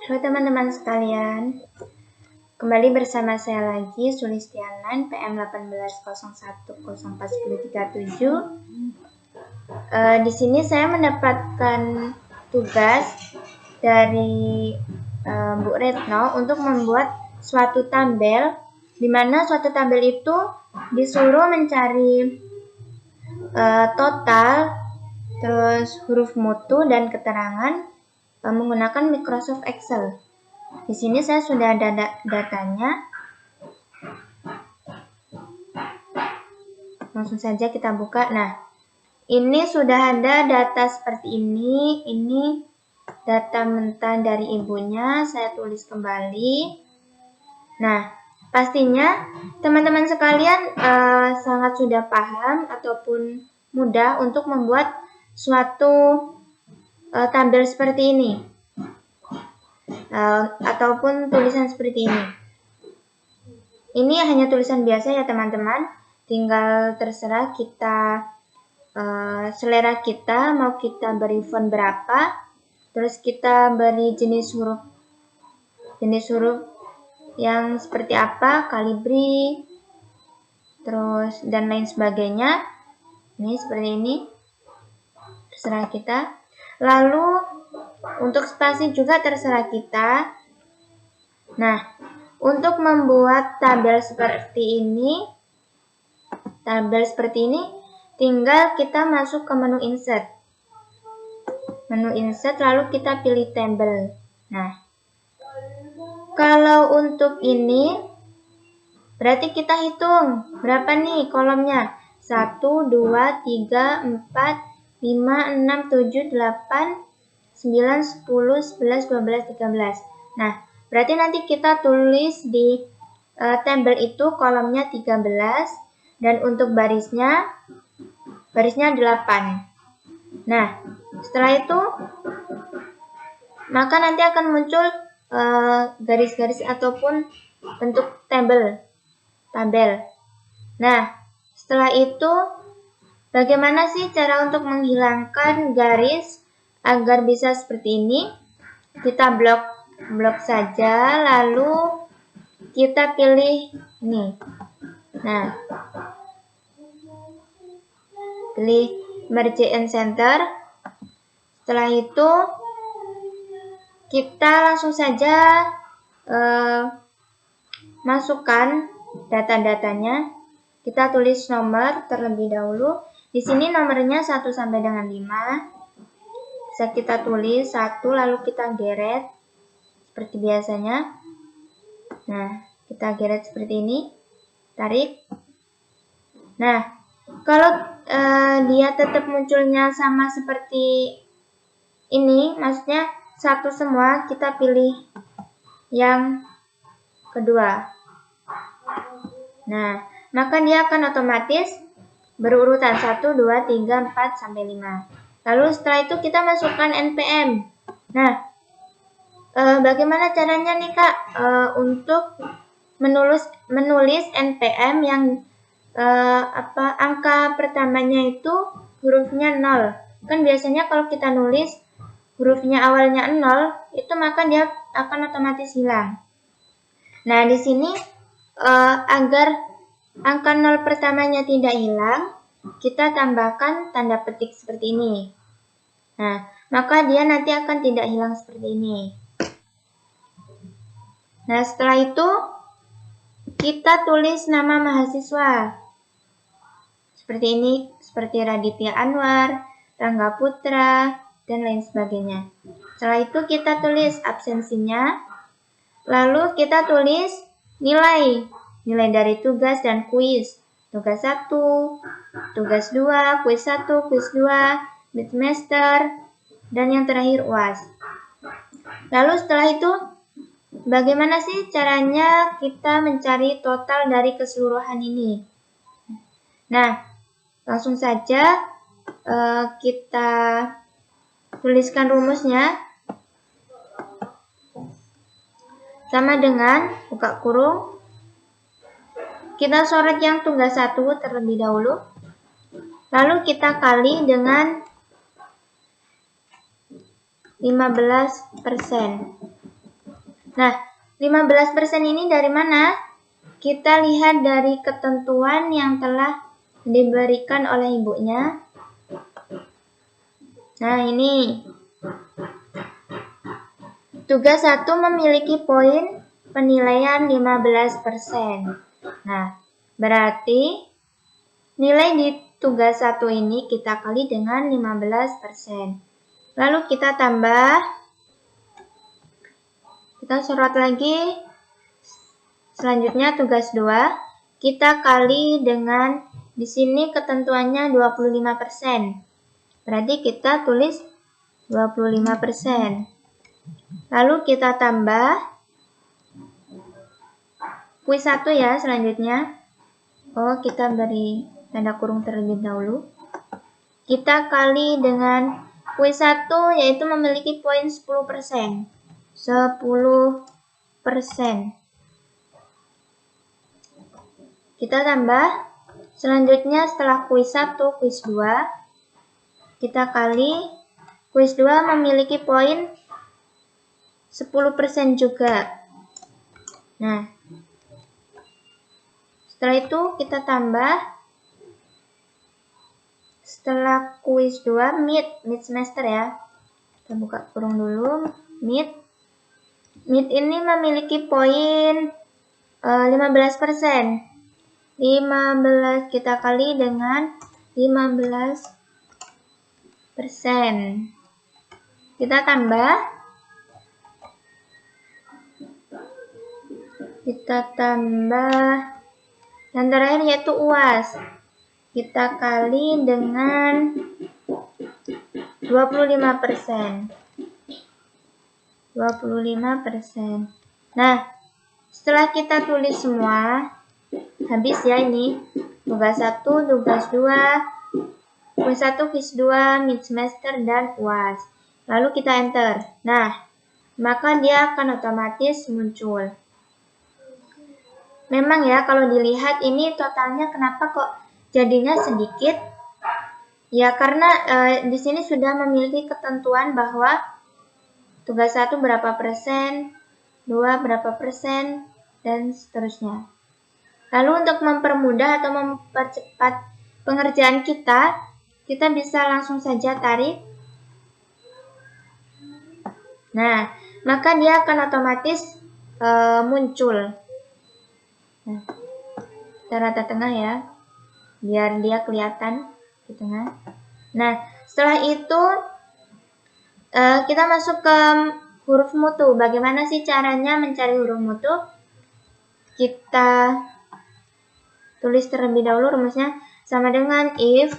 Halo teman-teman sekalian, kembali bersama saya lagi Sulistianan PM 1801041037. Di sini saya mendapatkan tugas dari Bu Retno untuk membuat suatu tabel, di mana suatu tabel itu disuruh mencari total, terus huruf mutu dan keterangan menggunakan Microsoft Excel. Di sini saya sudah ada datanya. Langsung saja kita buka. Nah, ini sudah ada data seperti ini. Ini data mentah dari ibunya. Saya tulis kembali. Nah, pastinya teman-teman sekalian sangat sudah paham ataupun mudah untuk membuat suatu tabel seperti ini. Ataupun tulisan seperti ini. Ini hanya tulisan biasa ya teman-teman. Tinggal terserah kita, selera kita, mau kita beri font berapa, terus kita beri jenis huruf yang seperti apa, kalibri, terus dan lain sebagainya. Ini seperti ini, terserah kita. Lalu untuk spasi juga terserah kita. Nah, untuk membuat tabel seperti ini, tinggal kita masuk ke menu insert. Menu insert, lalu kita pilih table. Nah, kalau untuk ini, berarti kita hitung berapa nih kolomnya. 1, 2, 3, 4, 5, 6, 7, 8, 9, 10, 11, 12, 13. Nah, berarti nanti kita tulis di tabel itu kolomnya 13 dan untuk barisnya 8. Nah, setelah itu maka nanti akan muncul garis-garis ataupun bentuk tabel. Nah, setelah itu bagaimana sih cara untuk menghilangkan garis agar bisa seperti ini? Kita blok saja, lalu kita pilih nih. Nah, pilih merge and center. Setelah itu kita langsung saja masukkan data-datanya. Kita tulis nomor terlebih dahulu. Di sini nomornya 1 sampai dengan 5. Bisa kita tulis 1, lalu kita geret seperti biasanya. Nah, kita geret seperti ini. Tarik. Nah, kalau dia tetap munculnya sama seperti ini, maksudnya satu semua, kita pilih yang kedua. Nah, maka dia akan otomatis berurutan 1, 2, 3, 4, sampai 5. Lalu setelah itu kita masukkan NPM. Nah, bagaimana caranya nih Kak untuk menulis NPM yang angka pertamanya itu hurufnya 0. Kan biasanya kalau kita nulis hurufnya awalnya 0, itu maka dia akan otomatis hilang. Nah, di sini agar angka 0 pertamanya tidak hilang, kita tambahkan tanda petik seperti ini. Nah, maka dia nanti akan tidak hilang seperti ini. Nah, setelah itu kita tulis nama mahasiswa. Seperti ini, seperti Raditya Anwar, Rangga Putra, dan lain sebagainya. Setelah itu kita tulis absensinya. Lalu kita tulis nilai dari tugas dan kuis. Tugas 1, tugas 2, kuis 1, kuis 2, mid semester, dan yang terakhir UAS. Lalu setelah itu, bagaimana sih caranya kita mencari total dari keseluruhan ini? Nah, langsung saja kita tuliskan rumusnya. Sama dengan buka kurung, kita coret yang tugas 1 terlebih dahulu, lalu kita kali dengan 15%. Nah, 15% ini dari mana? Kita lihat dari ketentuan yang telah diberikan oleh ibunya. Nah, ini. Tugas 1 memiliki poin penilaian 15%. Nah, berarti nilai di tugas 1 ini kita kali dengan 15%. Lalu kita tambah. Kita sorot lagi. Selanjutnya tugas 2, kita kali dengan, di sini ketentuannya 25%. Berarti kita tulis 25%. Lalu kita tambah kuis 1 ya selanjutnya. Kita beri tanda kurung terlebih dahulu. Kita kali dengan kuis 1 yaitu memiliki poin 10%. 10%. Kita tambah, selanjutnya setelah kuis 1, kuis 2, kita kali, kuis 2 memiliki poin 10% juga. Nah, setelah itu kita tambah, setelah kuis 2, mid semester ya. Kita buka kurung dulu, mid ini memiliki poin 15%. 15 kita kali dengan 15%. Kita tambah. Yang terakhir yaitu UAS. Kita kali dengan 25%. 25%. Nah, setelah kita tulis semua, habis ya ini. Tugas 1, tugas 2, kuis 1, kuis 2, mid semester, dan UAS. Lalu kita enter. Nah, maka dia akan otomatis muncul. Memang ya, kalau dilihat ini totalnya kenapa kok jadinya sedikit? Ya, karena di sini sudah memiliki ketentuan bahwa tugas 1 berapa persen, 2 berapa persen, dan seterusnya. Lalu untuk mempermudah atau mempercepat pengerjaan kita bisa langsung saja tarik. Nah, maka dia akan otomatis muncul. Nah, kita rata tengah ya, biar dia kelihatan di tengah. Nah, setelah itu kita masuk ke huruf mutu. Bagaimana sih caranya mencari huruf mutu? Kita tulis terlebih dahulu rumusnya, sama dengan if,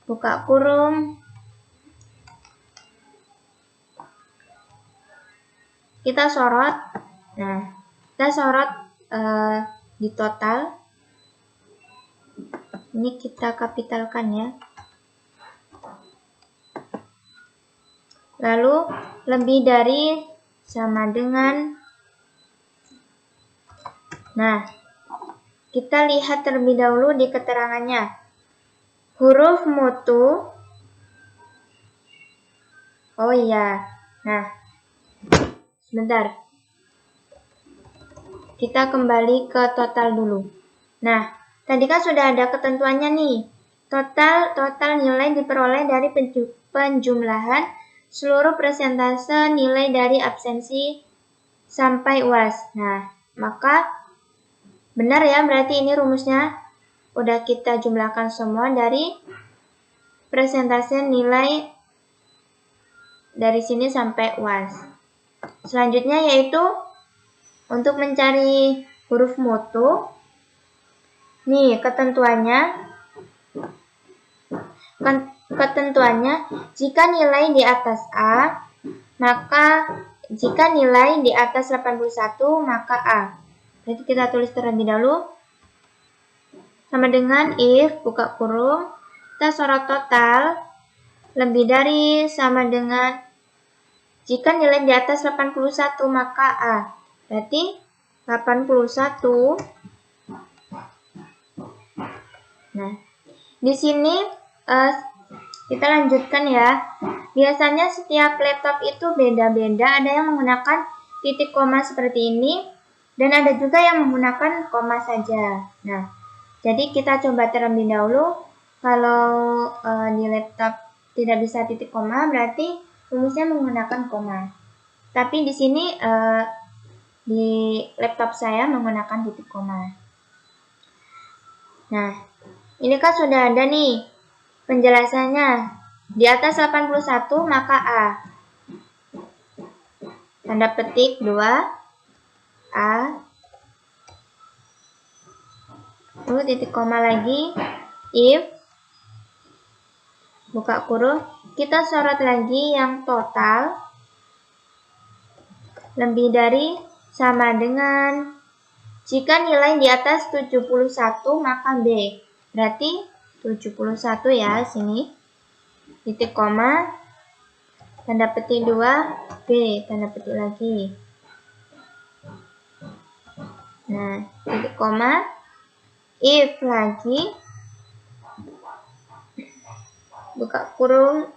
buka kurung, kita sorot. Nah, kita sorot di total. Ini kita kapitalkan ya. Lalu lebih dari sama dengan. Nah, kita lihat terlebih dahulu di keterangannya. Huruf mutu. Oh iya. Nah, sebentar. Kita kembali ke total dulu. Nah, tadi kan sudah ada ketentuannya nih. Total nilai diperoleh dari penjumlahan seluruh persentase nilai dari absensi sampai UAS. Nah, maka benar ya, berarti ini rumusnya udah kita jumlahkan semua dari persentase nilai dari sini sampai UAS. Selanjutnya yaitu untuk mencari huruf mutu. Nih ketentuannya jika nilai di atas A, maka jika nilai di atas 81 maka A. Jadi kita tulis terlebih dahulu sama dengan if, buka kurung, kita sorot total lebih dari sama dengan jika nilai di atas 81 maka A. Berarti 81. Nah, di sini kita lanjutkan ya. Biasanya setiap laptop itu beda-beda, ada yang menggunakan titik koma seperti ini, dan ada juga yang menggunakan koma saja. Nah, jadi kita coba terlebih dahulu. Kalau di laptop tidak bisa titik koma, berarti rumusnya menggunakan koma. Tapi di sini di laptop saya menggunakan titik koma. Nah, ini kan sudah ada nih penjelasannya. Di atas 81 maka A. Tanda petik 2 A. Lalu titik koma lagi. If buka kurung, kita sorot lagi yang total lebih dari sama dengan, jika nilai di atas 71 maka B. Berarti 71 ya sini. Titik koma, tanda petik 2 B, tanda petik lagi. Nah, titik koma, if lagi, buka kurung,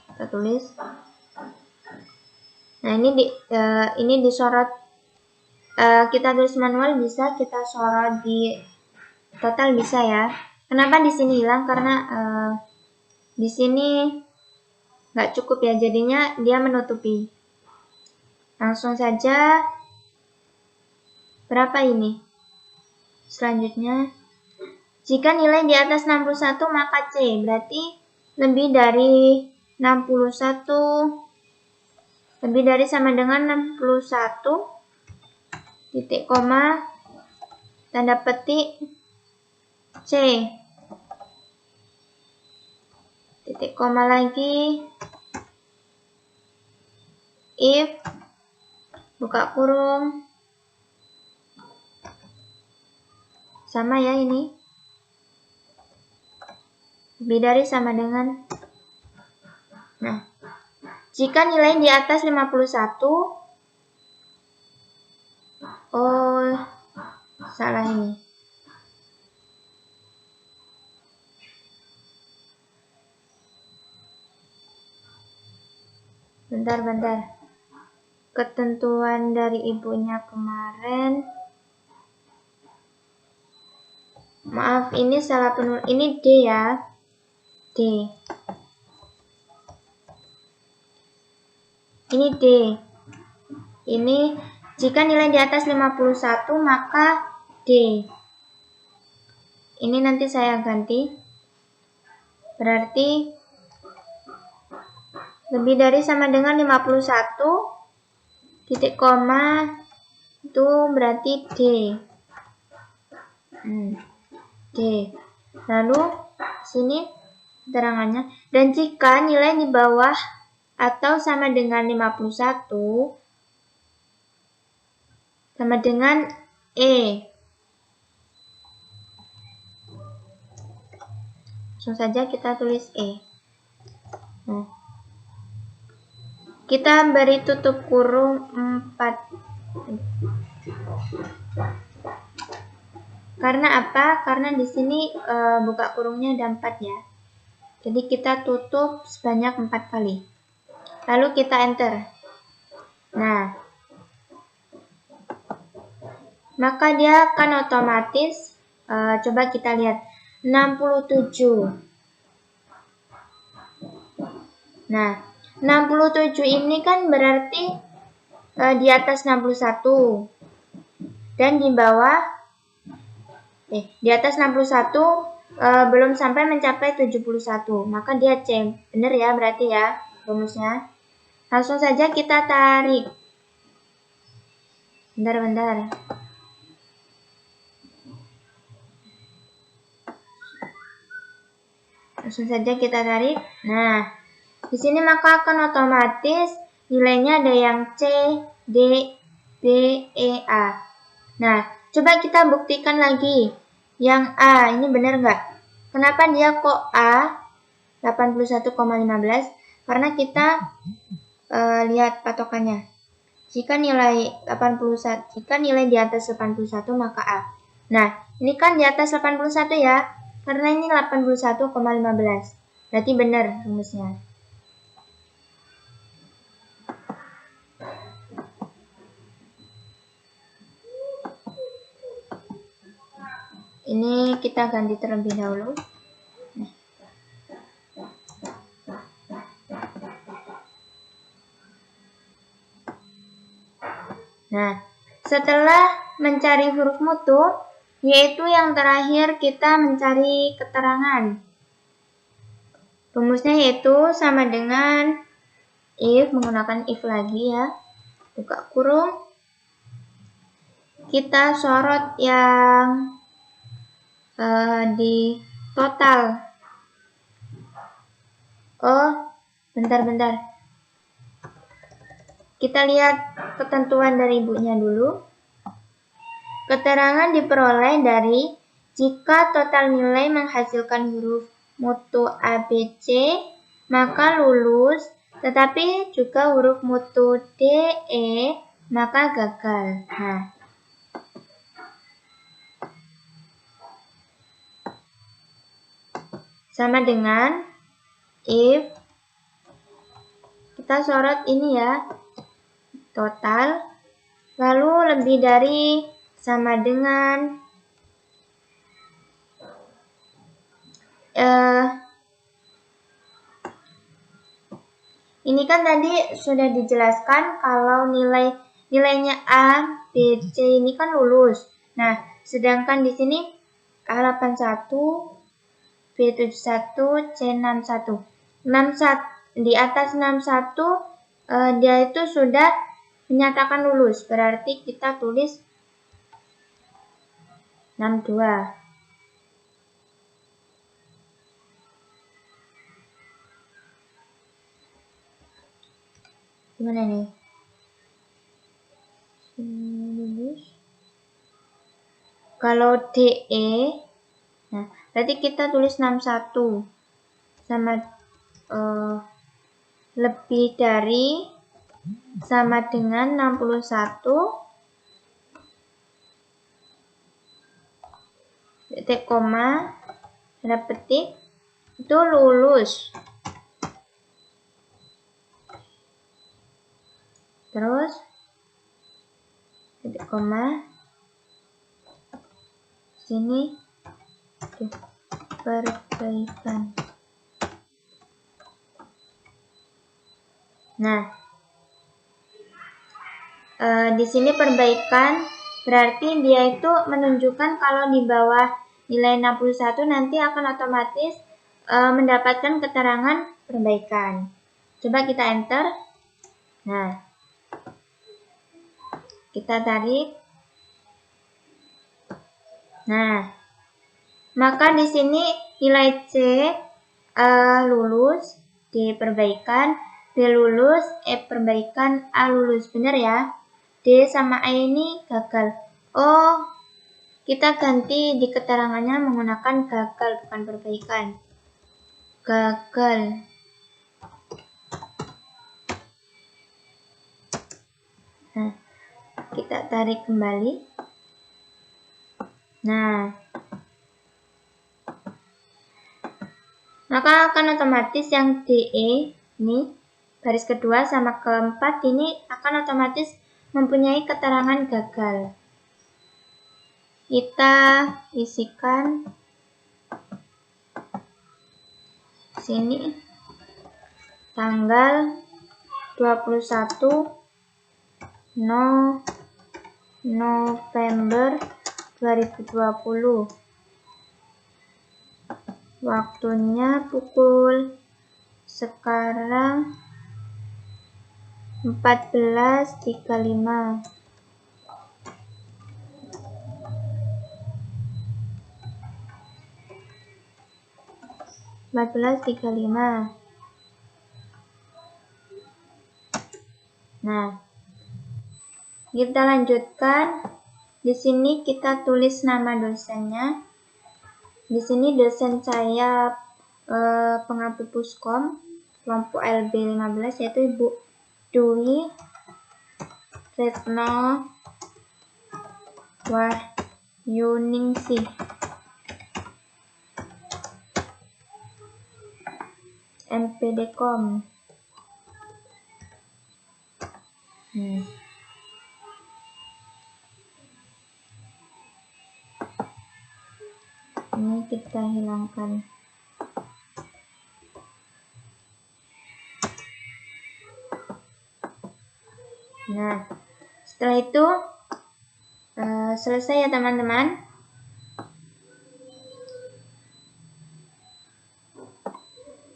kita tulis. Nah, ini disorot, kita tulis manual bisa, kita sorot di total bisa ya. Kenapa di sini hilang? Karena di sini nggak cukup ya, jadinya dia menutupi. Langsung saja. Berapa ini? Selanjutnya, jika nilai di atas 61 maka C, berarti lebih dari 61, lebih dari sama dengan 61, titik koma, tanda petik C, titik koma lagi, if, buka kurung, sama ya ini, lebih dari sama dengan. Nah, jika nilai di atas 51, oh salah ini, bentar, ketentuan dari ibunya kemarin, maaf ini salah penulis, ini D ya, D, ini D, ini jika nilai di atas 51 maka D, ini nanti saya ganti, berarti lebih dari sama dengan 51, titik koma, itu berarti D. D. Lalu sini keterangannya, dan jika nilai di bawah atau sama dengan 51 sama dengan E. Langsung saja kita tulis E. Nah, kita beri tutup kurung 4. Karena apa? Karena di sini buka kurungnya ada 4 ya. Jadi kita tutup sebanyak 4 kali. Lalu kita enter. Nah, maka dia akan otomatis, coba kita lihat, 67. Nah, 67 ini kan berarti di atas 61. Dan di bawah, di atas 61 belum sampai mencapai 71. Maka dia C. Benar ya berarti ya rumusnya. Langsung saja kita tarik. Bentar. Langsung saja kita tarik. Nah, di sini maka akan otomatis nilainya ada yang C, D, B, E, A. Nah, coba kita buktikan lagi. Yang A, ini benar nggak? Kenapa dia kok A 81,15? Karena kita lihat patokannya. Jika nilai di atas 81 maka A. Nah, ini kan di atas 81 ya. Karena ini 81,15. Berarti benar rumusnya. Ini kita ganti terlebih dahulu. Nah, setelah mencari huruf mutu, yaitu yang terakhir kita mencari keterangan. Rumusnya yaitu sama dengan if, menggunakan if lagi ya. Buka kurung. Kita sorot yang di total. Oh, bentar. Kita lihat ketentuan dari ibunya dulu. Keterangan diperoleh dari jika total nilai menghasilkan huruf mutu ABC, maka lulus, tetapi juga huruf mutu DE, maka gagal. Nah, sama dengan if, kita sorot ini ya, total, lalu lebih dari sama dengan ini kan tadi sudah dijelaskan kalau nilainya A, B, C ini kan lulus. Nah, sedangkan di sini A81, B71, C61. 61 di atas 61 dia itu sudah menyatakan lulus, berarti kita tulis 62. Gimana nih? Lulus. Kalau DE, nah berarti kita tulis 61 sama lebih dari sama dengan 61 titik koma tanda petik itu lulus. Terus titik koma sini perbaikan. Nah, di sini perbaikan berarti dia itu menunjukkan kalau di bawah nilai 61 nanti akan otomatis mendapatkan keterangan perbaikan. Coba kita enter. Nah, kita tarik. Nah, maka di sini nilai C lulus, D perbaikan, B lulus, E perbaikan, A lulus. Benar ya? D sama A ini gagal. Oh, kita ganti di keterangannya menggunakan gagal, bukan perbaikan. Gagal. Nah, kita tarik kembali. Nah, maka akan otomatis yang DE ini, baris kedua sama keempat ini akan otomatis mempunyai keterangan gagal. Kita isikan sini tanggal 21 November 2020. Waktunya pukul sekarang 14.35. Nah, kita lanjutkan. Di sini kita tulis nama dosennya. Di sini dosen saya pengabdi Puskom kelompok LB15 yaitu Ibu Dwi Retno Wahyuningsih. mpdcom. Ini kita hilangkan. Nah, setelah itu selesai ya teman-teman.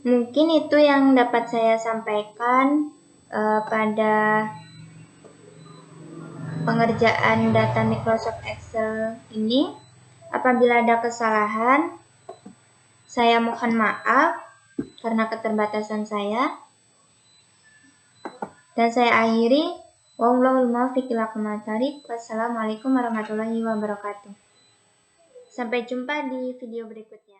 Mungkin itu yang dapat saya sampaikan pada pengerjaan data Microsoft Excel ini. Apabila ada kesalahan, saya mohon maaf karena keterbatasan saya. Dan saya akhiri. Wallahul muwaffiq ila aqwamit thoriq. Wassalamualaikum warahmatullahi wabarakatuh. Sampai jumpa di video berikutnya.